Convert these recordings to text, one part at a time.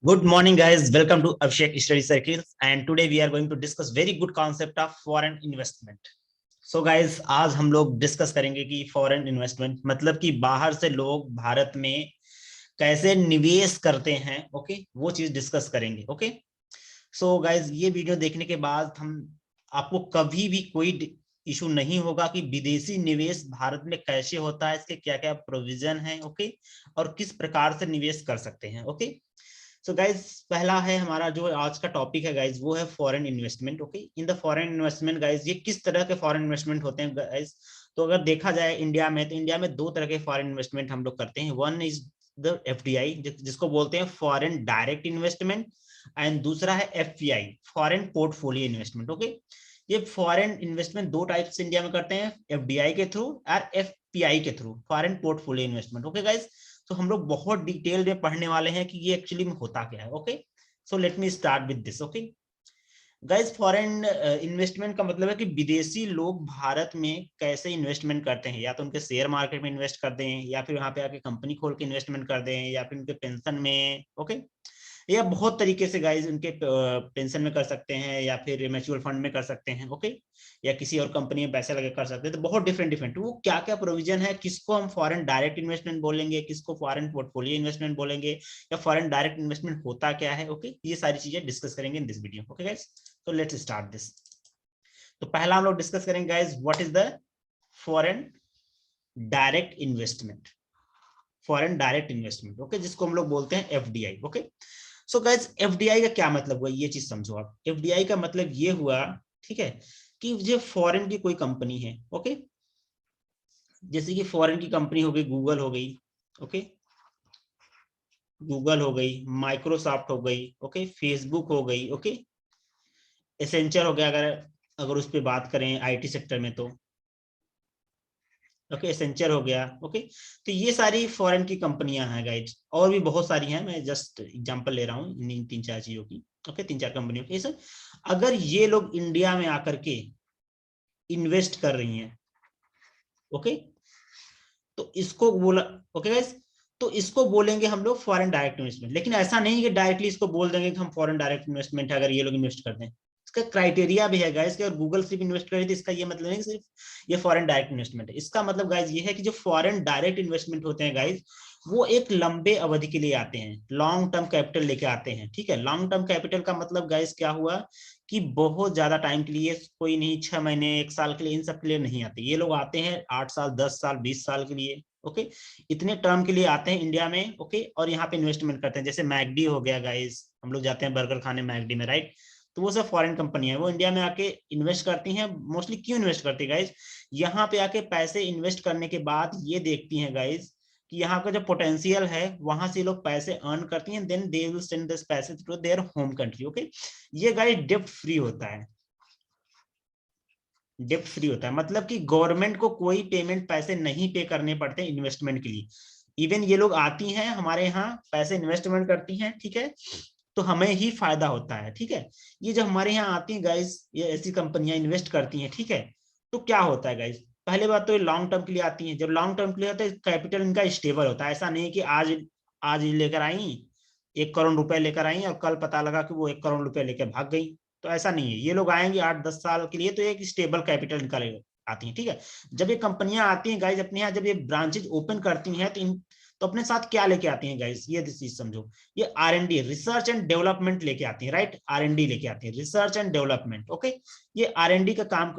Good morning, guys. Welcome to Abhishek Study Circles. And today we are going to discuss very good concept of foreign investment. So, guys, आज हम लोग discuss करेंगे कि foreign investment मतलब कि बाहर से लोग भारत में कैसे निवेश करते हैं। ओके, वो चीज डिस्कस करेंगे। ओके, सो गाइज ये वीडियो देखने के बाद हम आपको कभी भी कोई इशू नहीं होगा कि विदेशी निवेश भारत में कैसे होता है, इसके क्या क्या प्रोविजन है। ओके, और किस प्रकार से निवेश कर सकते हैं। ओके, सो गाइज पहला है हमारा जो आज का टॉपिक है गाइज, वो है foreign investment. Okay, in the foreign investment guys, ये किस तरह के फॉरेन इन्वेस्टमेंट होते हैं गाइज। तो अगर देखा जाए इंडिया में, तो इंडिया में दो तरह के फॉरेन इन्वेस्टमेंट हम लोग करते हैं। वन इज द एफडीआई, जिसको बोलते हैं फॉरेन डायरेक्ट इन्वेस्टमेंट, एंड दूसरा है FPI, foreign portfolio investment. Okay, ये फॉरेन इन्वेस्टमेंट दो टाइप से इंडिया में करते हैं, एफडीआई के थ्रू और एफपीआई के through, foreign portfolio investment. Okay guys, तो हम लोग बहुत डिटेल में पढ़ने वाले हैं कि ये एक्चुअली में होता क्या है। Okay, so let me start with this. Okay guys, foreign investment का मतलब है कि विदेशी लोग भारत में कैसे इन्वेस्टमेंट करते हैं, या तो उनके शेयर मार्केट में इन्वेस्ट कर दें, या फिर वहां पे आके कंपनी खोल के इन्वेस्टमेंट कर दें, या फिर उनके पेंशन में। ओके, या बहुत तरीके से गाइज उनके पेंशन में कर सकते हैं, या फिर म्यूचुअल फंड में कर सकते हैं। ओके, या किसी और कंपनी में पैसे लगा कर सकते हैं। तो बहुत डिफरेंट डिफरेंट वो क्या क्या प्रोविजन है, किसको हम फॉरेन डायरेक्ट इन्वेस्टमेंट बोलेंगे, किसको फॉरेन पोर्टफोलियो इन्वेस्टमेंट बोलेंगे, या फॉरेन डायरेक्ट इन्वेस्टमेंट होता क्या है। ओके, ये सारी चीजें डिस्कस करेंगे in this video. Okay guys, तो लेट्स स्टार्ट दिस। तो पहला हम लोग डिस्कस करेंगे guys, what is the foreign direct investment. Foreign direct investment, okay, जिसको हम लोग बोलते हैं FDI. Okay, so guys FDI का क्या मतलब हुआ, ये चीज समझो आप। एफडीआई का मतलब ये हुआ, ठीक है, कि जो फॉरेन की कोई कंपनी है। ओके, जैसे कि फॉरेन की कंपनी हो गई, गूगल हो गई। ओके, गूगल हो गई, माइक्रोसॉफ्ट हो गई, ओके, फेसबुक हो गई, ओके, एसेंचर हो गया, अगर अगर उस पर बात करें आईटी सेक्टर में तो। ओके, एसेंचर हो गया। ओके, तो ये सारी फॉरेन की कंपनियां हैं गाइड, और भी बहुत सारी हैं, मैं जस्ट एग्जांपल ले रहा हूँ इन तीन चार चीजों की। ओके, तीन चार कंपनियों की। सर, अगर ये लोग इंडिया में आकर के इन्वेस्ट कर रही हैं, ओके, तो इसको बोला, ओके गाइस, तो इसको बोलेंगे हम लोग फॉरेन डायरेक्ट इन्वेस्टमेंट। लेकिन ऐसा नहीं कि डायरेक्टली इसको बोल देंगे कि हम फॉरेन डायरेक्ट इन्वेस्टमेंट है अगर ये लोग इन्वेस्ट करते हैं। इसका क्राइटेरिया भी है गाइस कि अगर गूगल सिर्फ इन्वेस्ट करे तो इसका ये मतलब नहीं कि सिर्फ ये फॉरेन डायरेक्ट इन्वेस्टमेंट है। इसका मतलब गाइस ये है कि जो फॉरेन डायरेक्ट इन्वेस्टमेंट होते हैं गाइस, वो एक लंबे अवधि के लिए आते हैं, लॉन्ग टर्म कैपिटल लेके आते हैं। ठीक है, लॉन्ग टर्म कैपिटल का मतलब गाइस क्या हुआ कि बहुत ज्यादा टाइम के लिए, कोई नहीं 6 महीने 1 साल के लिए, इन सब के लिए नहीं आते। ये लोग आते हैं 8 साल 10 साल 20 साल के लिए। ओके, इतने टर्म के लिए आते हैं इंडिया में। ओके, और यहाँ पे इन्वेस्टमेंट करते हैं। जैसे मैकडी हो गया गाइस, हम लोग जाते हैं बर्गर खाने मैकडी में, राइट। तो वो सब फॉरेन कंपनी है, वो इंडिया में आके इन्वेस्ट करती हैं। मोस्टली क्यों इन्वेस्ट करती है गाइस, यहाँ पे आके पैसे इन्वेस्ट करने के बाद ये देखती हैं गाइस कि यहाँ का जो पोटेंशियल है, वहां से लोग पैसे अर्न करती हैं, then they will send this पैसे to their home country. Okay, ये गाइस डेप्ट फ्री होता है। डेप्ट फ्री होता है मतलब कि गवर्नमेंट को कोई पेमेंट पैसे नहीं पे करने पड़ते इन्वेस्टमेंट के लिए। इवन ये लोग आती हैं हमारे यहाँ, पैसे इन्वेस्टमेंट करती हैं, ठीक है, तो हमें ही फायदा होता है। ठीक है, ये जब हमारे यहाँ आती हैं गाइस, ये ऐसी कंपनियां इन्वेस्ट करती हैं, ठीक है, तो क्या होता है गाइस, पहले बात तो ये लॉन्ग टर्म के लिए आती हैं। जब लॉन्ग टर्म के लिए होता है, कैपिटल इनका स्टेबल होता है। ऐसा नहीं है कि आज आज लेकर आई 1 करोड़ रुपए लेकर आई और कल पता लगा कि वो 1 करोड़ रुपए लेकर भाग गई। तो ऐसा नहीं है, ये लोग आएंगे 8 10 साल के लिए, तो एक स्टेबल कैपिटल निकाले आती हैं। ठीक है, जब ये कंपनियां आती हैं गाइज अपने यहाँ, जब ये ब्रांचेज ओपन करती हैं, तो अपने साथ क्या लेके आती हैं गाइज, ये चीज समझो। ये R&D, रिसर्च एंड डेवलपमेंट लेके आती है, राइट। R&D लेके आती है, रिसर्च एंड डेवलपमेंट। ओके, ये R&D का काम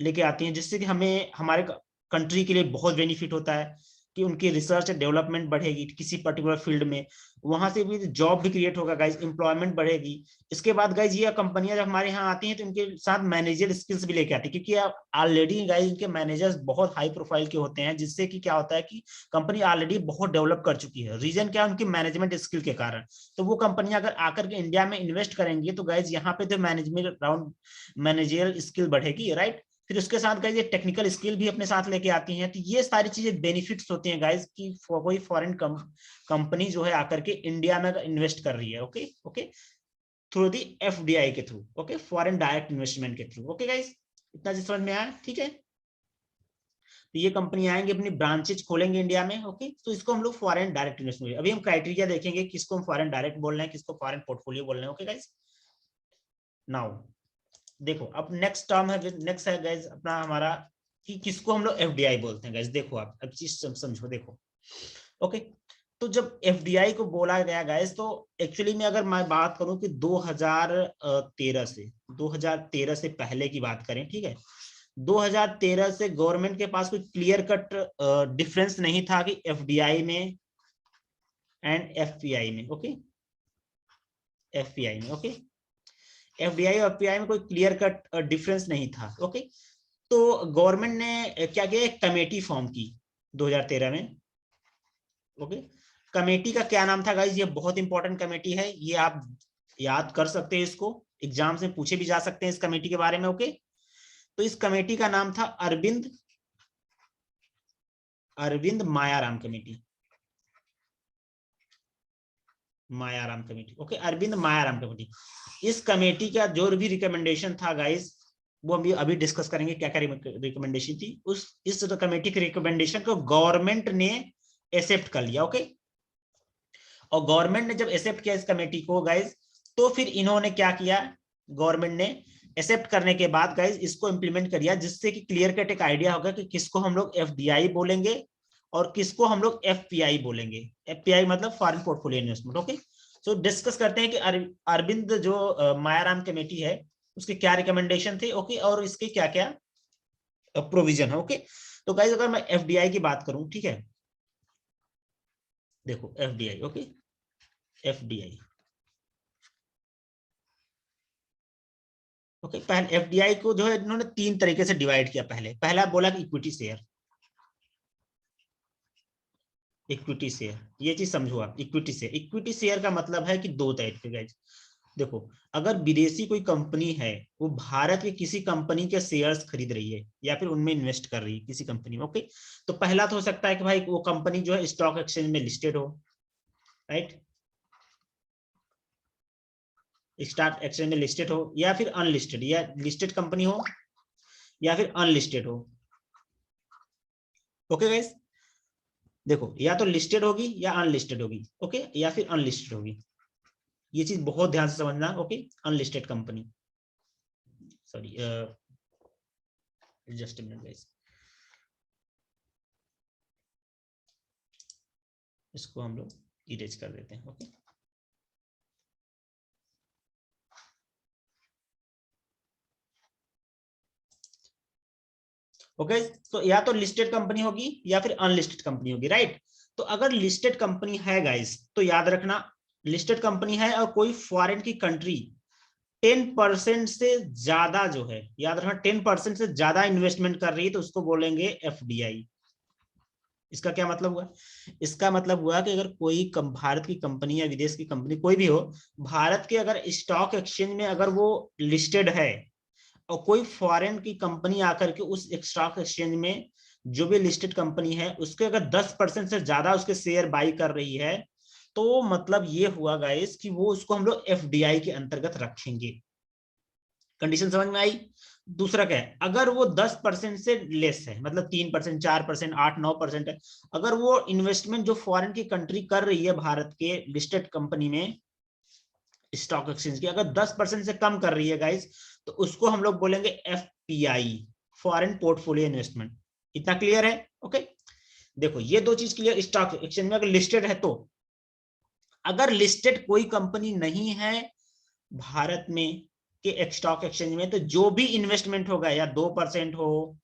लेके आती हैं, जिससे कि हमें हमारे कंट्री के लिए बहुत बेनिफिट होता है कि उनकी रिसर्च एंड डेवलपमेंट बढ़ेगी किसी पर्टिकुलर फील्ड में। वहां से भी जॉब भी क्रिएट होगा गाइज, एम्प्लॉयमेंट बढ़ेगी। इसके बाद गाइज ये कंपनियां जब हमारे यहाँ आती हैं, तो इनके साथ मैनेजर स्किल्स भी लेके आती है, क्योंकि ऑलरेडी गाइज इनके मैनेजर्स बहुत हाई प्रोफाइल के होते हैं, जिससे कि क्या होता है कि कंपनी ऑलरेडी बहुत डेवलप कर चुकी है। रीजन क्या है, उनकी मैनेजमेंट स्किल के कारण। तो वो कंपनियां अगर आकर के इंडिया में इन्वेस्ट करेंगी, तो गाइज यहाँ पे तो मैनेजमेंट राउंड मैनेजरियल स्किल बढ़ेगी, राइट। फिर उसके साथ गाइज ये टेक्निकल स्किल भी अपने साथ लेके आती हैं। तो ये सारी चीजें बेनिफिट्स होती हैं गाइज की कोई फॉरेन कंपनी जो है आकर के इंडिया में इन्वेस्ट कर रही है। Okay okay, through the FDI के through, okay, foreign direct investment के थ्रू। ओके गाइज, इतना समझ में आया, ठीक है। तो ये कंपनी आएंगे, अपनी ब्रांचेज खोलेंगे इंडिया में। ओके, तो इसको हम लोग फॉरेन डायरेक्ट इन्वेस्टमेंट। अभी हम क्राइटेरिया देखेंगे, किसको हम फॉरेन डायरेक्ट बोल रहे हैं, किसको फॉरेन पोर्टफोलियो बोल रहे हैं। ओके गाइस, नाउ देखो अब नेक्स्ट टर्म है, नेक्स्ट है गाइस अपना हमारा कि किसको हम लोग एफडीआई बोलते हैं। गाइस देखो आप अब चीज समझो, देखो ओके। तो जब एफडीआई को बोला गया गाइस, तो एक्चुअली में अगर मैं बात करूं कि 2013 से पहले की बात करें, ठीक है, 2013 से गवर्नमेंट के पास कोई क्लियर कट डिफरेंस नहीं था कि एफडीआई में एंड एफपीआई में। ओके, एफपीआई में, ओके, एफडीआई और एफपीआई में कोई क्लियर कट डिफरेंस नहीं था। ओके, तो गवर्नमेंट ने क्या किया, एक कमेटी फॉर्म की 2013 में। ओके, कमेटी का क्या नाम था गाइस, ये बहुत इंपॉर्टेंट कमेटी है, ये आप याद कर सकते हैं, इसको एग्जाम से पूछे भी जा सकते हैं इस कमेटी के बारे में। ओके, तो इस कमेटी का नाम था Arvind Mayaram committee, Mayaram committee. Okay, Arvind Mayaram committee. इस कमेटी का जो भी रिकमेंडेशन था गाइस, वो हम अभी डिस्कस करेंगे क्या क्या रिकमेंडेशन थी। इस कमेटी के रिकमेंडेशन को गवर्नमेंट ने एक्सेप्ट कर लिया। ओके, और गवर्नमेंट ने जब एक्सेप्ट किया इस कमेटी को गाइस, तो फिर इन्होंने क्या किया, गवर्नमेंट ने एक्सेप्ट करने के बाद गाइस इसको इंप्लीमेंट कर दिया, जिससे कि क्लियर कट एक आइडिया होगा कि किसको हम लोग एफडीआई बोलेंगे और किसको हम लोग एफपीआई बोलेंगे। एफपीआई मतलब फॉरेन पोर्टफोलियो इन्वेस्टमेंट। ओके, सो डिस्कस करते हैं कि अरविंद जो मायाराम कमेटी है उसके क्या रिकमेंडेशन थे। ओके, और इसके क्या क्या प्रोविजन है। ओके, तो गाइस अगर मैं एफडीआई की बात करूं, ठीक है, देखो एफडीआई। ओके, एफडीआई, ओके, पहले एफडीआई को जो है इन्होंने 3 तरीके से डिवाइड किया। पहला बोला कि इक्विटी शेयर, इक्विटी शेयर, ये चीज समझो आप। इक्विटी शेयर का मतलब है कि 2 टाइप के गाइस। देखो, अगर विदेशी कोई कंपनी है, वो भारत की किसी कंपनी के शेयर्स खरीद रही है या फिर उनमें इन्वेस्ट कर रही है किसी कंपनी में। ओके, तो पहला तो हो सकता है कि भाई वो कंपनी जो है स्टॉक एक्सचेंज में लिस्टेड हो, राइट, स्टॉक एक्सचेंज में लिस्टेड हो, या फिर अनलिस्टेड, या लिस्टेड कंपनी हो या फिर अनलिस्टेड हो। ओके गाइस, देखो या तो लिस्टेड होगी या अनलिस्टेड होगी। ओके, या फिर अनलिस्टेड होगी, ये चीज बहुत ध्यान से समझना। Okay, unlisted company, sorry just a minute guys, इसको हम लोग इरेज कर देते हैं। ओके, ओके, तो या तो लिस्टेड कंपनी होगी या फिर अनलिस्टेड कंपनी होगी, राइट। तो अगर लिस्टेड कंपनी है गाइस, तो याद रखना, लिस्टेड कंपनी है और कोई फॉरेन की कंट्री 10% से ज्यादा जो है, याद रखना 10% से ज्यादा इन्वेस्टमेंट कर रही है, तो उसको बोलेंगे एफडीआई। इसका क्या मतलब हुआ, इसका मतलब हुआ कि अगर कोई भारत की कंपनी या विदेश की कंपनी कोई भी हो, भारत के अगर स्टॉक एक्सचेंज में अगर वो लिस्टेड है, और कोई फॉरेन की कंपनी आकर के उस स्टॉक एक्सचेंज में जो भी लिस्टेड कंपनी है उसके अगर 10% से ज्यादा उसके शेयर बाई कर रही है, तो मतलब ये हुआ गाइस कि वो उसको हम लोग एफडीआई के अंतर्गत रखेंगे। कंडीशन समझ में आई। दूसरा क्या है, अगर वो 10% से लेस है, मतलब 3%, 4%, 8-9% है, अगर वो इन्वेस्टमेंट जो फॉरेन की कंट्री कर रही है भारत के लिस्टेड कंपनी में स्टॉक एक्सचेंज की, अगर 10% से कम कर रही है गाइस, तो उसको हम लोग बोलेंगे एफपीआई, फॉरेन पोर्टफोलियो इन्वेस्टमेंट। इतना क्लियर है। ओके, देखो ये 2 चीज क्लियर। स्टॉक एक्सचेंज में अगर लिस्टेड है, तो अगर लिस्टेड कोई कंपनी नहीं है भारत में के स्टॉक एक्सचेंज में, तो जो भी इन्वेस्टमेंट होगा, या 2% हो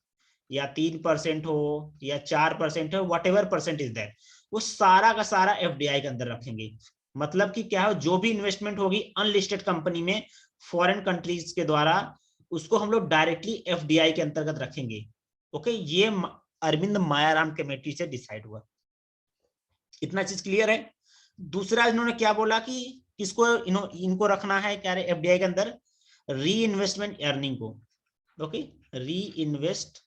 या 3% हो या 4% हो, what ever percent is that, वो सारा का सारा एफडीआई के अंदर रखेंगे। मतलब कि क्या हो, जो भी इन्वेस्टमेंट होगी अनलिस्टेड कंपनी में फॉरेन कंट्रीज के द्वारा, उसको हम लोग डायरेक्टली एफडीआई के अंतर्गत रखेंगे। ओके, ये अरविंद मायाराम कमेटी से डिसाइड हुआ। इतना चीज क्लियर है। दूसरा इन्होंने क्या बोला कि किसको इनको रखना है क्या एफडीआई के अंदर, री इन्वेस्टमेंट अर्निंग को। ओके, री इन्वेस्टमेंट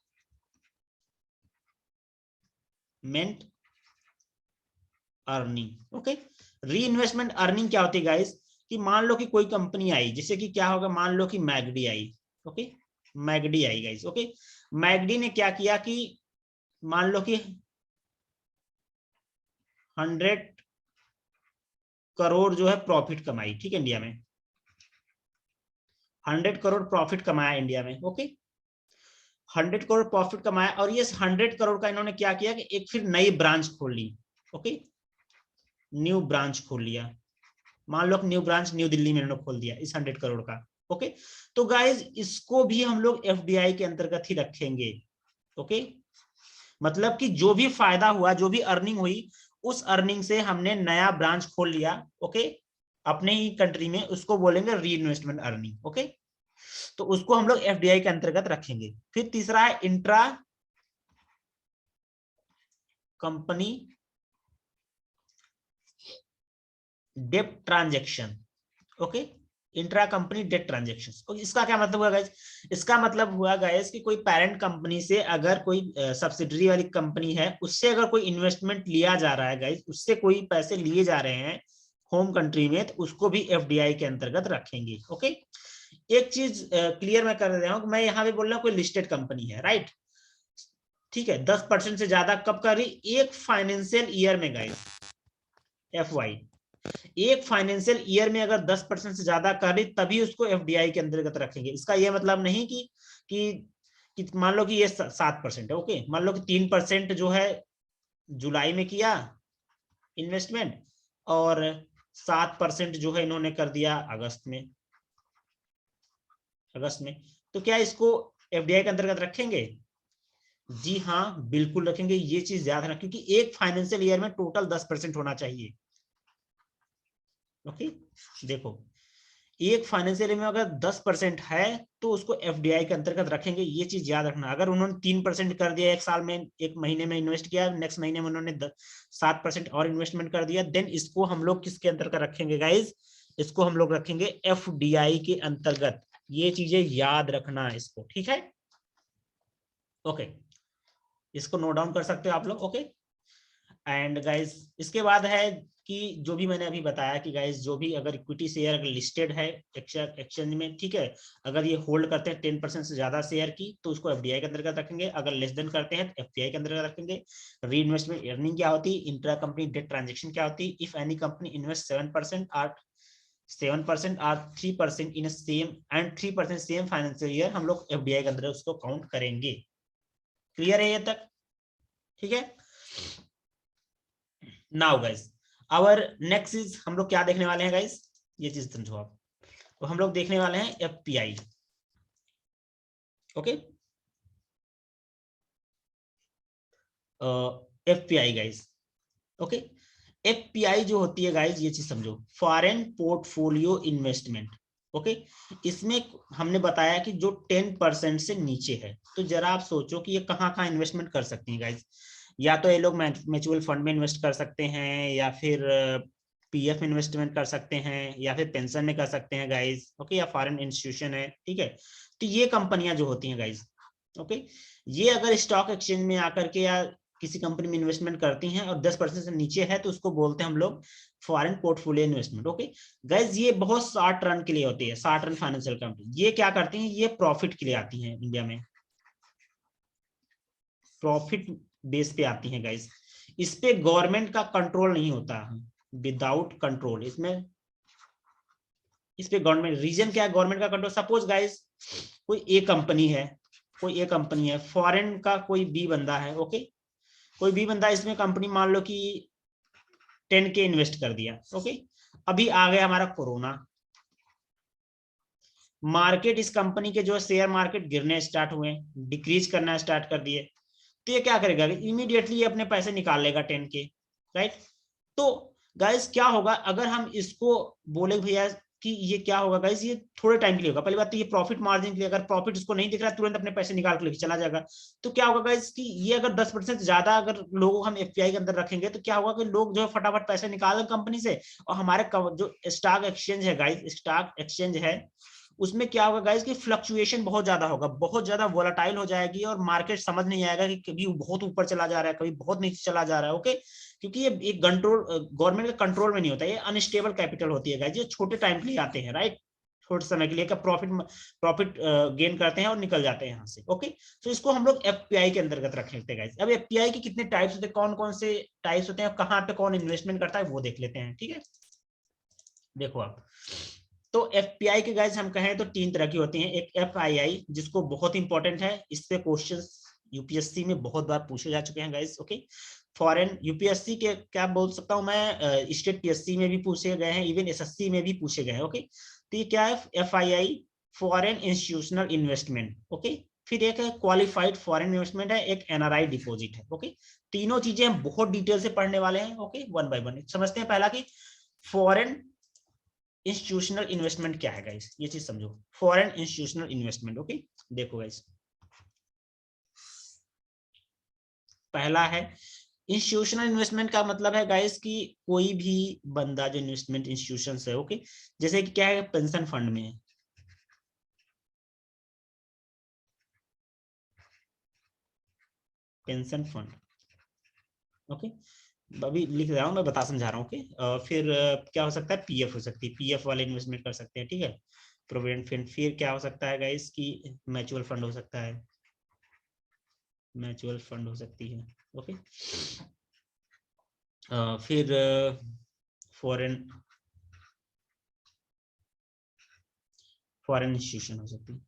अर्निंग। ओके, री इन्वेस्टमेंट अर्निंग क्या होती है गाइस, कि मान लो कि कोई कंपनी आई, जैसे कि क्या होगा, मान लो कि मैगडी आई। ओके, मैगडी आई गाइस। ओके, मैगडी ने क्या किया कि मान लो कि 100 करोड़ जो है प्रॉफिट कमाई, ठीक है, इंडिया में 100 करोड़ प्रॉफिट कमाया इंडिया में, ओके 100 करोड़ प्रॉफिट कमाया, और ये 100 करोड़ का इन्होंने क्या किया कि एक फिर नई ब्रांच खोल ली, ओके न्यू ब्रांच खोल लिया, मान लो न्यू ब्रांच न्यू दिल्ली में इन्होंने खोल दिया इस 100 करोड़ का, ओके तो गाइज इसको भी हम लोग एफडीआई के अंतर्गत ही रखेंगे, ओके मतलब कि जो भी फायदा हुआ, जो भी अर्निंग हुई, उस अर्निंग से हमने नया ब्रांच खोल लिया, ओके अपने ही कंट्री में, उसको बोलेंगे री इन्वेस्टमेंट अर्निंग, ओके तो उसको हम लोग एफडीआई के अंतर्गत रखेंगे। फिर तीसरा है intra company debt transaction, okay intra company debt transaction. इसका क्या मतलब हुआ गाइस? इसका मतलब हुआ गाइस कि कोई पेरेंट कंपनी से अगर कोई सब्सिडरी वाली कंपनी है, उससे अगर कोई इन्वेस्टमेंट लिया जा रहा है गाइस, उससे कोई पैसे लिए जा रहे हैं होम कंट्री में, तो उसको भी एफडीआई के अंतर्गत रखेंगे, ओके एक चीज क्लियर मैं कर दे रहा हूं, मैं यहाँ पे बोल रहा हूँ कोई लिस्टेड कंपनी है, राइट, ठीक है 10% से ज्यादा कब कर रही? एक फाइनेंशियल ईयर में गाइस, FY एक फाइनेंशियल ईयर में अगर 10% से ज्यादा कर रही, तभी उसको एफडीआई के अंतर्गत रखेंगे। इसका यह मतलब नहीं कि मान लो कि ये 7% है, ओके मान लो कि 3% जो है जुलाई में किया इन्वेस्टमेंट, और 7% जो है इन्होंने कर दिया अगस्त में, तो क्या इसको एफडीआई के अंतर्गत रखेंगे? जी हाँ बिल्कुल रखेंगे, ये चीज याद रखना, क्योंकि एक फाइनेंशियल ईयर में टोटल 10% होना चाहिए, ओके देखो एक फाइनेंशियल ईयर में अगर 10% है तो उसको एफडीआई के अंतर्गत रखेंगे, ये चीज याद रखना। अगर उन्होंने 3% कर दिया एक साल में, एक महीने में इन्वेस्ट किया, नेक्स्ट महीने में उन्होंने 7% और इन्वेस्टमेंट कर दिया, देन इसको हम लोग किसके अंतर्गत रखेंगे गाइज? इसको हम लोग रखेंगे एफडीआई के अंतर्गत, ये चीजें याद रखना इसको, ठीक है ओके इसको नोट डाउन कर सकते हो आप लोग, ओके एंड गाइज इसके बाद है कि जो भी मैंने अभी बताया कि गाइज जो भी अगर इक्विटी शेयर अगर लिस्टेड है एक्सचेंज में, ठीक है अगर ये होल्ड करते हैं 10% से ज्यादा शेयर की, तो उसको एफडीआई के अंतर्गत रखेंगे, अगर लेस देन करते हैं तो एफडीआई के अंतर्गत रखेंगे। री इन्वेस्टमेंट अर्निंग क्या होती है, इंट्रा कंपनी डेट ट्रांजेक्शन क्या होती है, इफ एनी कंपनी इन्वेस्ट 7% और 3% in same and 3% same financial year, हम लोग एफडीआई के अंदर उसको काउंट करेंगे। क्लियर है ये तक? ठीक है now guys our next is, हम लोग क्या देखने वाले हैं गाइस, ये चीज समझो आप, तो हम लोग देखने वाले हैं FPI, okay FPI guys, okay FPI जो होती है गाइस, ये चीज समझो, फॉरेन पोर्टफोलियो इन्वेस्टमेंट, ओके इसमें हमने बताया कि जो 10% से नीचे है, तो जरा आप सोचो कि ये कहाँ कहाँ इन्वेस्टमेंट कर सकती हैं गाइस, या तो ये लोग म्यूचुअल फंड में इन्वेस्ट कर सकते हैं, या फिर पीएफ इन्वेस्टमेंट कर सकते हैं, या फिर पेंशन में कर सकते हैं गाइस, ओके या फॉरेन इंस्टीट्यूशन है, ठीक है तो ये कंपनियां जो होती हैं गाइस, ओके ये अगर स्टॉक एक्सचेंज में आकर के या किसी कंपनी में इन्वेस्टमेंट करती हैं और 10% से नीचे है, तो उसको बोलते हैं हम लोग foreign portfolio investment, okay guys ये बहुत शॉर्ट रन के लिए होती है, शॉर्ट रन फाइनेंशियल कंपनी, ये क्या करती हैं, ये प्रॉफिट के लिए आती हैं, इंडिया में प्रॉफिट बेस पे आती हैं गाइस, इस पे गवर्नमेंट का कंट्रोल नहीं होता, विदाउट कंट्रोल इसमें, इस पे गवर्नमेंट, रीजन क्या है गवर्नमेंट का कंट्रोल, सपोज गाइस कोई ए कंपनी है, कोई ए कंपनी है, फॉरेन का कोई बी बंदा है, ओके कोई बी बंदा, इसमें कंपनी मान लो कि 10K इन्वेस्ट कर दिया, ओके अभी आ गया हमारा कोरोना, मार्केट इस कंपनी के जो शेयर मार्केट गिरने स्टार्ट हुए, डिक्रीज करना स्टार्ट कर दिए, तो ये क्या करेगा, इमीडिएटली ये अपने पैसे निकाल लेगा 10K, राइट। तो गाइस क्या होगा अगर हम इसको बोले भैया कि ये क्या होगा गाइस, ये थोड़े टाइम के लिए होगा, पहली बात तो ये प्रॉफिट मार्जिन के लिए, अगर प्रॉफिट उसको नहीं दिख रहा तुरंत अपने पैसे निकाल के लेके चला जाएगा, तो क्या होगा गाइस कि ये अगर 10% से ज्यादा अगर लोगों को हम एफपीआई के अंदर रखेंगे, तो क्या होगा कि लोग जो है फटाफट पैसे निकाल कंपनी से, और हमारे जो स्टॉक एक्सचेंज है गाइस, स्टॉक एक्सचेंज है, उसमें क्या होगा गाइस कि फ्लक्चुएशन बहुत ज्यादा होगा, बहुत ज्यादा वोलेटाइल हो जाएगी, और मार्केट समझ नहीं आएगा कि कभी बहुत ऊपर चला जा रहा है, कभी बहुत नीचे चला जा रहा है, ओके क्योंकि ये एक कंट्रोल गवर्नमेंट के कंट्रोल में नहीं होता, ये अनस्टेबल कैपिटल होती है गाइस, ये छोटे टाइम के लिए आते हैं, राइट थोड़े समय के लिए का प्रॉफिट गेन करते हैं और निकल जाते हैं यहाँ से। ओके, तो इसको हम लोग एफपीआई के अंतर्गत रख लेते हैं गाइस। अब एफपीआई के कितने टाइप्स होते हैं, कौन कौन से टाइप्स होते हैं, कहाँ पे कौन इन्वेस्टमेंट करता है, वो देख लेते हैं। ठीक है, देखो आप, तो एफपीआई के गाइस हम कहें तो 3 तरह की होती हैं। एक एफआईआई, जिसको बहुत इंपॉर्टेंट है, इस पे क्वेश्चन यूपीएससी में बहुत बार पूछे जा चुके हैं गाइस। ओके, फॉरेन यूपीएससी के क्या बोल सकता हूं मैं, स्टेट पीएससी में भी पूछे गए हैं, इवन एसएससी में भी पूछे गए हैं। ओके, तो ये क्या है, FII foreign institutional investment. Okay, फिर एक है क्वालिफाइड फॉरेन इन्वेस्टमेंट है, एक एनआरआई डिपॉजिट है। ओके, तीनों चीजें हम बहुत डिटेल से पढ़ने वाले हैं। ओके, वन बाय वन समझते हैं। पहला कि फॉरेन इंस्टीट्यूशनल इन्वेस्टमेंट क्या है गाइस, ये चीज समझो। फॉरेन इंस्टीट्यूशनल इन्वेस्टमेंट, ओके, देखो गाइस, पहला है इंस्टीट्यूशनल इन्वेस्टमेंट का मतलब है गाइस कि कोई भी बंदा जो इन्वेस्टमेंट इंस्टीट्यूशन है, ओके, जैसे कि क्या है, पेंशन फंड में है, पेंशन फंड। ओके, अभी लिख रहा हूँ मैं, बता समझा रहा हूँ। ओके, फिर क्या हो सकता है, पीएफ हो सकती है, पीएफ वाले इन्वेस्टमेंट कर सकते हैं। ठीक है, प्रोविडेंट फंड। फिर क्या हो सकता है गाइस कि म्यूचुअल फंड हो सकता है, म्यूचुअल फंड हो सकती है। ओके, फिर फॉरेन फॉरेन इंस्टीट्यूशन हो सकती है,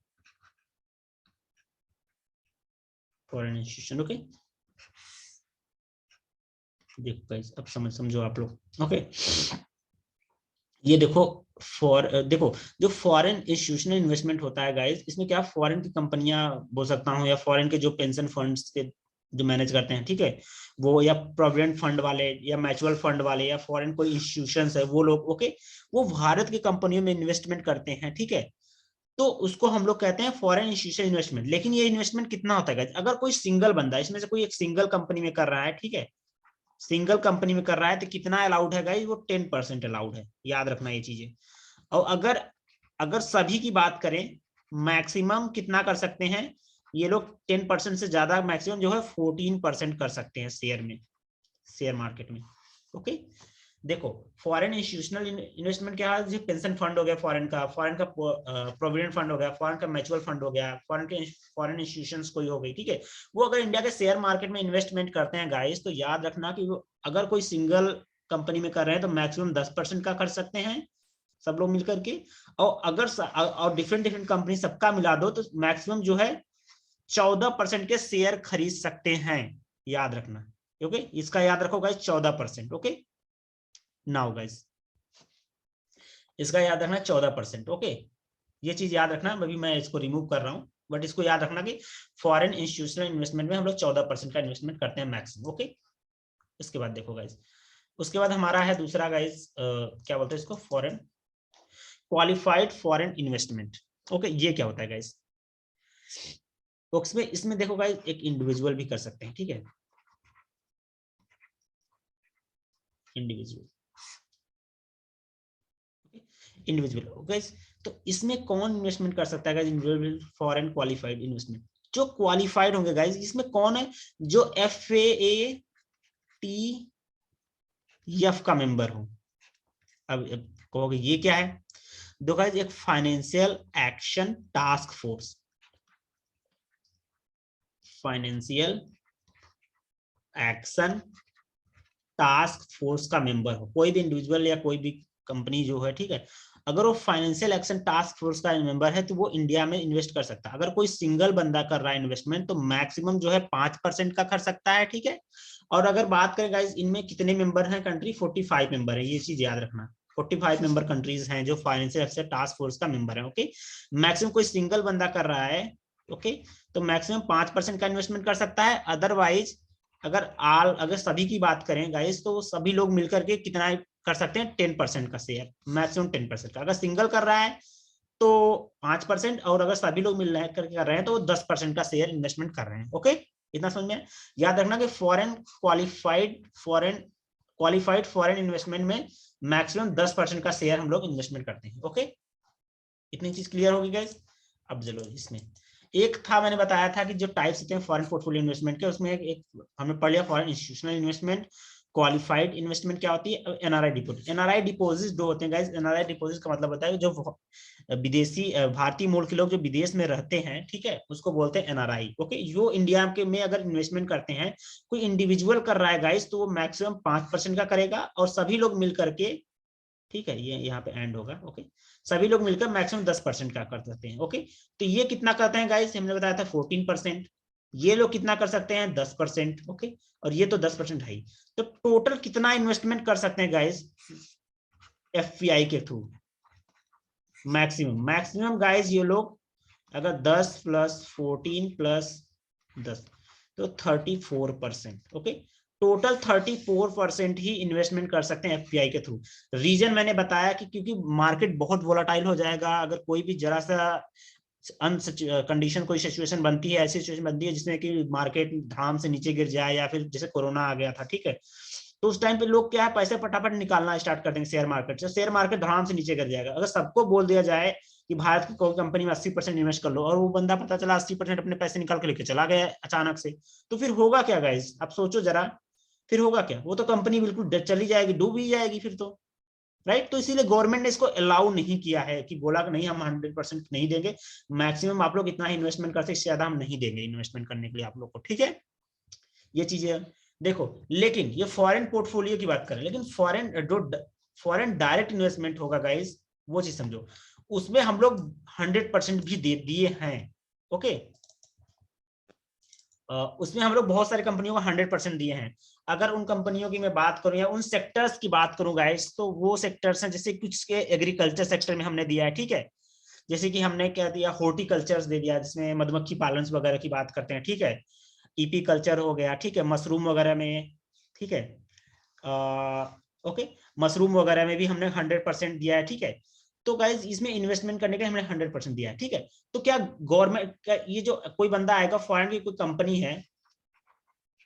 फॉरेन इंस्टीट्यूशन। ओके, देखो गाइस, अब समझो आप लोग। ओके, ये देखो, देखो, जो फॉरेन इंस्टीट्यूशनल इन्वेस्टमेंट होता है गाइस, इसमें क्या फॉरेन की कंपनियां बोल सकता हूँ, या फॉरेन के जो पेंशन फंड्स के जो मैनेज करते हैं, ठीक है, वो, या प्रोविडेंट फंड वाले, या म्यूचुअल फंड वाले, या फॉरेन कोई इंस्टीट्यूशंस है, वो लोग, ओके, वो भारत की कंपनियों में इन्वेस्टमेंट करते हैं। ठीक है, तो उसको हम लोग कहते हैं फॉरेन इंस्टीट्यूशनल इन्वेस्टमेंट। लेकिन ये इन्वेस्टमेंट कितना होता है गाइस, अगर कोई सिंगल बंदा इसमें से कोई एक सिंगल कंपनी में कर रहा है, ठीक है, सिंगल कंपनी में कर रहा है, तो कितना अलाउड है गाइस, वो 10% अलाउड है, याद रखना ये चीजें। और अगर अगर सभी की बात करें, मैक्सिमम कितना कर सकते हैं ये लोग, 10% से ज्यादा मैक्सिमम जो है 14% कर सकते हैं शेयर में, शेयर मार्केट में। ओके, देखो, फॉरेन इंस्टीट्यूशनल इन्वेस्टमेंट क्या है, पेंशन फंड हो गया फॉरेन का प्रोविडेंट फंड हो गया, फॉरेन का म्यूचुअल फंड हो गया, फॉरेन इंस्टीट्यूशंस कोई हो गई, ठीक है, वो अगर इंडिया के शेयर मार्केट में इन्वेस्टमेंट करते हैं गाइस, तो याद रखना कि वो अगर कोई सिंगल कंपनी में कर रहे हैं तो मैक्सिमम 10% का कर सकते हैं सब लोग मिलकर के। और अगर और डिफरेंट डिफरेंट कंपनी सबका मिला दो तो मैक्सिमम जो है 14% के शेयर खरीद सकते हैं, याद रखना। ओके, इसका याद रखो गाइस, 14%। ओके, नाउ गाइस, इसका याद रखना 14%। ओके, ये चीज याद रखना, अभी मैं इसको रिमूव कर रहा हूँ, बट इसको याद रखना कि फॉरेन इंस्टीट्यूशनल इन्वेस्टमेंट में हम लोग 14% का इन्वेस्टमेंट करते हैं मैक्सिमम। ओके, इसके बाद देखो गाइस, उसके बाद हमारा है दूसरा गाइस, क्या बोलते हैं इसको, foreign qualified foreign investment. Okay, ये क्या होता है गाइस, इसमें इसमें देखो गाइस, एक इंडिविजुअल भी कर सकते हैं। ठीक है, इंडिविजुअल, इंडिविजुअल गाइस, तो इसमें कौन इन्वेस्टमेंट कर सकता है guys, individual foreign qualified investment. जो क्वालिफाइड होंगे गाइस, इसमें कौन है, जो FATF का मेंबर हो। अब कहोगे ये क्या है, देखो गाइस, एक financial action task force, financial action task force का मेंबर हो, कोई भी इंडिविजुअल या कोई भी कंपनी जो है, ठीक है, अगर वो फाइनेंशियल एक्शन टास्क फोर्स का मेंबर है तो वो इंडिया में इन्वेस्ट कर सकता है। अगर कोई सिंगल बंदा कर रहा है इन्वेस्टमेंट तो मैक्सिमम जो है 5% का कर सकता है। ठीक है, और अगर बात करें गाइस, इनमें कितने मेंबर हैं, कंट्री 45 मेंबर है, ये चीज याद रखना, 45 मेंबर कंट्रीज हैं जो फाइनेंशियल एक्शन टास्क फोर्स का मेंबर है। ओके, मैक्सिमम कोई सिंगल बंदा कर रहा है, ओके, तो मैक्सिमम 5% का इन्वेस्टमेंट कर सकता है। अदरवाइज अगर सभी की बात करें गाइस, तो सभी लोग मिलकर के कितना कर सकते हैं, 10% का शेयर, मैक्सिमम 10% का। अगर सिंगल कर रहा है तो 5%, और अगर सभी लोग मिल रहे करके कर रहे हैं तो 10% का शेयर इन्वेस्टमेंट कर रहे हैं। ओके, इतना समझ में। याद रखना कि क्वालिफाइड फॉरेन इन्वेस्टमेंट में मैक्सिमम 10% का शेयर हम लोग इन्वेस्टमेंट करते हैं। ओके, इतनी चीज क्लियर होगी गाइस। अब चलो, इसमें एक था, मैंने बताया था कि जो टाइप्स होते हैं फॉरेन पोर्टफोलियो इन्वेस्टमेंट के, उसमें एक हमने पढ़ लिया, foreign institutional investment, qualified investment क्या होती है? NRI deposit. एनआरआई डिपॉजिट जो होते हैं गाइस, एनआरआई डिपॉजिट का मतलब होता है जो विदेशी भारतीय मूल के लोग जो विदेश में रहते हैं, ठीक है, उसको बोलते हैं एनआरआई। ओके, जो इंडिया के में अगर इन्वेस्टमेंट करते हैं, कोई इंडिविजुअल कर रहा है गाइस, तो वो मैक्सिमम 5% का करेगा, और सभी लोग मिल करके, ठीक है, ये यहाँ पे एंड होगा। ओके, सभी लोग मिलकर मैक्सिमम 10% का कर सकते हैं। ओके, तो ये कितना करते हैं गाइस? हमने बताया था 14%। ये लोग कितना कर सकते हैं? 10%। ओके, और ये तो 10% है ही। तो टोटल कितना इन्वेस्टमेंट कर सकते हैं गाइस एफपीआई के थ्रू? मैक्सिमम गाइस ये लोग अगर 10 + 14 + 10 तो 34%। ओके, टोटल 34% ही इन्वेस्टमेंट कर सकते हैं एफपीआई के थ्रू। रीजन मैंने बताया कि क्योंकि मार्केट बहुत वोलाटाइल हो जाएगा, अगर कोई भी जरा सा कंडीशन, कोई सिचुएशन बनती है, ऐसी सिचुएशन बनती है जिसमें कि मार्केट धाम से नीचे गिर जाए, या फिर जैसे कोरोना आ गया था, ठीक है, तो उस टाइम पे लोग क्या है, पैसे फटाफट निकालना स्टार्ट कर देंगे शेयर मार्केट से, शेयर मार्केट धाम से नीचे गिर जाएगा। अगर सबको बोल दिया जाए कि भारत की कोई कंपनी में 80% इन्वेस्ट कर लो, और वो बंदा पता चला 80% अपने पैसे निकाल के लेके चला गया अचानक से, तो फिर होगा क्या गाइस? आप सोचो जरा, फिर होगा क्या? वो तो कंपनी बिल्कुल चली जाएगी, डूब ही जाएगी फिर तो, राइट। तो इसीलिए गवर्नमेंट ने इसको अलाउ नहीं किया है, कि बोला कि नहीं हम 100% नहीं देंगे, मैक्सिमम आप लोग इतना इन्वेस्टमेंट करते, इससे ज्यादा हम नहीं देंगे इन्वेस्टमेंट करने के लिए आप लोग को, ठीक है। ये चीजें देखो, लेकिन ये फॉरेन पोर्टफोलियो की बात करें, लेकिन फॉरेन डायरेक्ट इन्वेस्टमेंट होगा गाइस, वो चीज समझो, उसमें हम लोग 100% भी दे दिए हैं। ओके, उसमें हम लोग बहुत सारी कंपनियों को 100% दिए हैं। अगर उन कंपनियों की मैं बात करूं या उन सेक्टर्स की बात करूं गाइस, तो वो सेक्टर्स हैं जैसे कुछ के एग्रीकल्चर सेक्टर में हमने दिया है, ठीक है, जैसे कि हमने क्या दिया, हॉर्टिकल्चर दे दिया, जिसमें मधुमक्खी पालन वगैरह की बात करते हैं, ठीक है, ईपी कल्चर हो गया, ठीक है, मशरूम वगैरह में, ठीक है, ओके, मशरूम वगैरह में भी हमने 100% दिया है, ठीक है। तो गाइज इसमें इन्वेस्टमेंट करने का हमने 100% दिया है, ठीक है। तो क्या गवर्नमेंट का ये जो कोई बंदा आएगा, फॉरेन की कोई कंपनी है,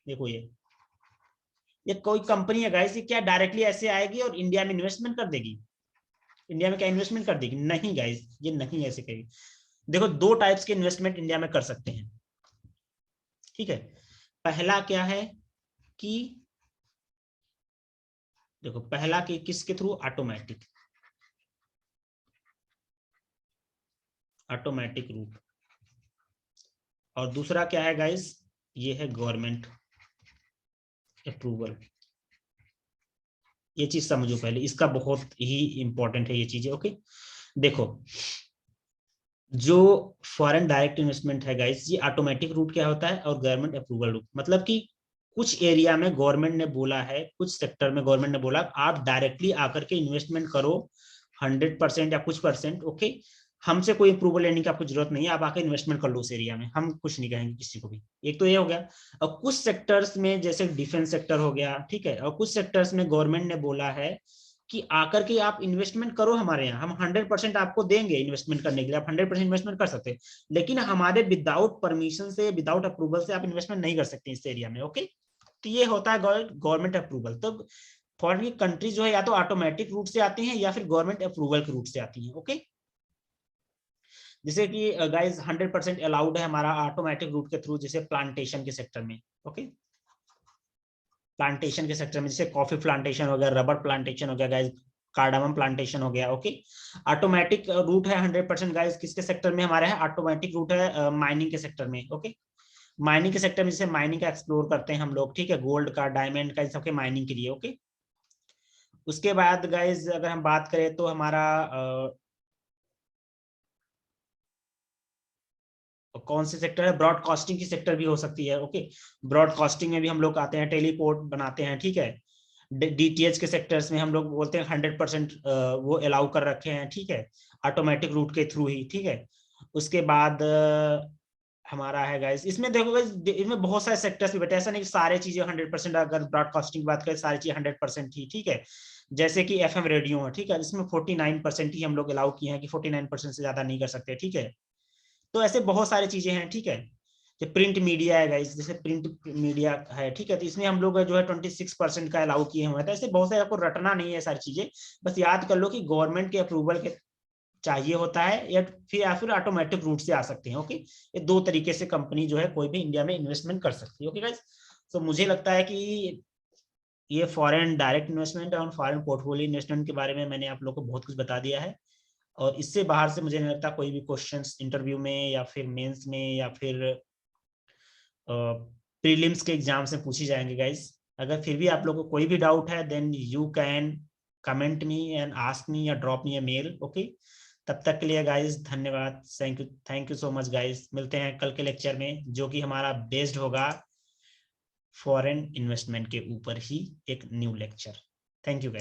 देखो ये कोई कंपनी है गाइज, ये क्या डायरेक्टली ऐसे आएगी और इंडिया में इन्वेस्टमेंट कर देगी? इंडिया में क्या इन्वेस्टमेंट कर देगी? नहीं गाइज, ये नहीं ऐसे करेगी। देखो, दो टाइप्स के इन्वेस्टमेंट इंडिया में कर सकते हैं, ठीक है। पहला क्या है कि देखो, पहला कि किसके थ्रू? Automatic route. और दूसरा क्या है गाइस? ये है गवर्नमेंट अप्रूवल। ये चीज समझो पहले, इसका बहुत ही इंपॉर्टेंट है ये चीजें। ओके, देखो, जो फॉरेन डायरेक्ट इन्वेस्टमेंट है गाइस, ये ऑटोमेटिक रूट क्या होता है, और गवर्नमेंट अप्रूवल रूट, मतलब कि कुछ एरिया में गवर्नमेंट ने बोला है, कुछ सेक्टर में गवर्नमेंट ने बोला आप डायरेक्टली आकर के इन्वेस्टमेंट करो 100% या कुछ परसेंट। ओके, हमसे कोई अप्रूवल लेने की आपको जरूरत नहीं है, आप आकर इन्वेस्टमेंट कर लो उस एरिया में, हम कुछ नहीं कहेंगे किसी को भी। एक तो ये हो गया। और कुछ सेक्टर्स में जैसे डिफेंस सेक्टर हो गया, ठीक है, और कुछ सेक्टर्स में गवर्नमेंट ने बोला है कि आकर के आप इन्वेस्टमेंट करो हमारे यहाँ, हम 100% आपको देंगे इन्वेस्टमेंट करने के लिए, आप 100% इन्वेस्टमेंट कर सकते हैं, लेकिन हमारे विदाउट परमिशन से, विदाउट अप्रूवल से आप इन्वेस्टमेंट नहीं कर सकते इस एरिया में। ओके, तो ये होता है गवर्नमेंट अप्रूवल। तो फॉरेन की कंट्री जो है या तो ऑटोमेटिक रूट से आती हैं या फिर गवर्नमेंट अप्रूवल के रूट से आती हैं। ओके, जैसे कि गाइस 100% अलाउड है हमारा ऑटोमेटिक रूट के थ्रू, जैसे प्लांटेशन के सेक्टर में। ओके, प्लांटेशन के सेक्टर में जैसे कॉफी प्लांटेशन हो गया, रबर प्लांटेशन हो गया गाइस, कार्डामम प्लांटेशन हो गया। ओके, ऑटोमेटिक रूट है 100% गाइस, किसके सेक्टर में हमारे है? ऑटोमेटिक रूट है माइनिंग के सेक्टर में। ओके, माइनिंग के सेक्टर में जैसे माइनिंग का एक्सप्लोर करते हैं हम लोग, ठीक है, गोल्ड का, डायमंड का, इन सबके माइनिंग के लिए। ओके, उसके बाद गाइस अगर हम बात करें तो हमारा कौन से सेक्टर है, ब्रॉडकास्टिंग की सेक्टर भी हो सकती है। ओके, ब्रॉडकास्टिंग में भी हम लोग आते हैं, टेलीपोर्ट बनाते हैं, ठीक है। डीटीएच के सेक्टर्स में हम लोग बोलते हैं 100% वो अलाउ कर रखे हैं, ठीक है, ऑटोमेटिक रूट के थ्रू ही, ठीक है। उसके बाद हमारा है गाइस, इसमें देखो गाइस, इसमें बहुत सारे सेक्टर्स भी बैठे, ऐसा नहीं कि सारे चीजें 100%, अगर ब्रॉडकास्टिंग की बात करें सारी चीजें 100% ही, ठीक है। जैसे कि एफएम रेडियो है, ठीक है, इसमें 49% ही हम लोग अलाउ किए हैं, कि 49% से ज्यादा नहीं कर सकते, ठीक है। तो ऐसे बहुत सारी चीजें हैं, ठीक है। जो प्रिंट मीडिया है गाइस, जैसे प्रिंट मीडिया है, ठीक है, तो इसमें हम लोग जो है 26% का अलाउ किए हुए हैं। तो ऐसे बहुत सारे, आपको रटना नहीं है सारी चीजें, बस याद कर लो कि गवर्नमेंट के अप्रूवल के चाहिए होता है, या फिर ऑटोमेटिक रूट से आ सकते हैं। ओके, ये दो तरीके से कंपनी जो है कोई भी इंडिया में इन्वेस्टमेंट कर सकती है। ओके गाइस, तो मुझे लगता है कि ये फॉरेन डायरेक्ट इन्वेस्टमेंट और फॉरेन पोर्टफोलियो इन्वेस्टमेंट के बारे में मैंने आप लोगों को बहुत कुछ बता दिया है, और इससे बाहर से मुझे नहीं लगता कोई भी क्वेश्चंस इंटरव्यू में या फिर मेंस में या फिर प्रीलिम्स के एग्जाम से पूछी जाएंगे गाइस। अगर फिर भी आप लोगों को कोई भी डाउट है then you can comment me and ask me या drop me a mail. Okay, तब तक के लिए गाइस धन्यवाद, thank you so much guys. मिलते हैं कल के लेक्चर में जो कि हमारा बेस्ड होगा फॉरेन इन्वेस्टमेंट के ऊपर ही, एक न्यू लेक्चर। Thank you.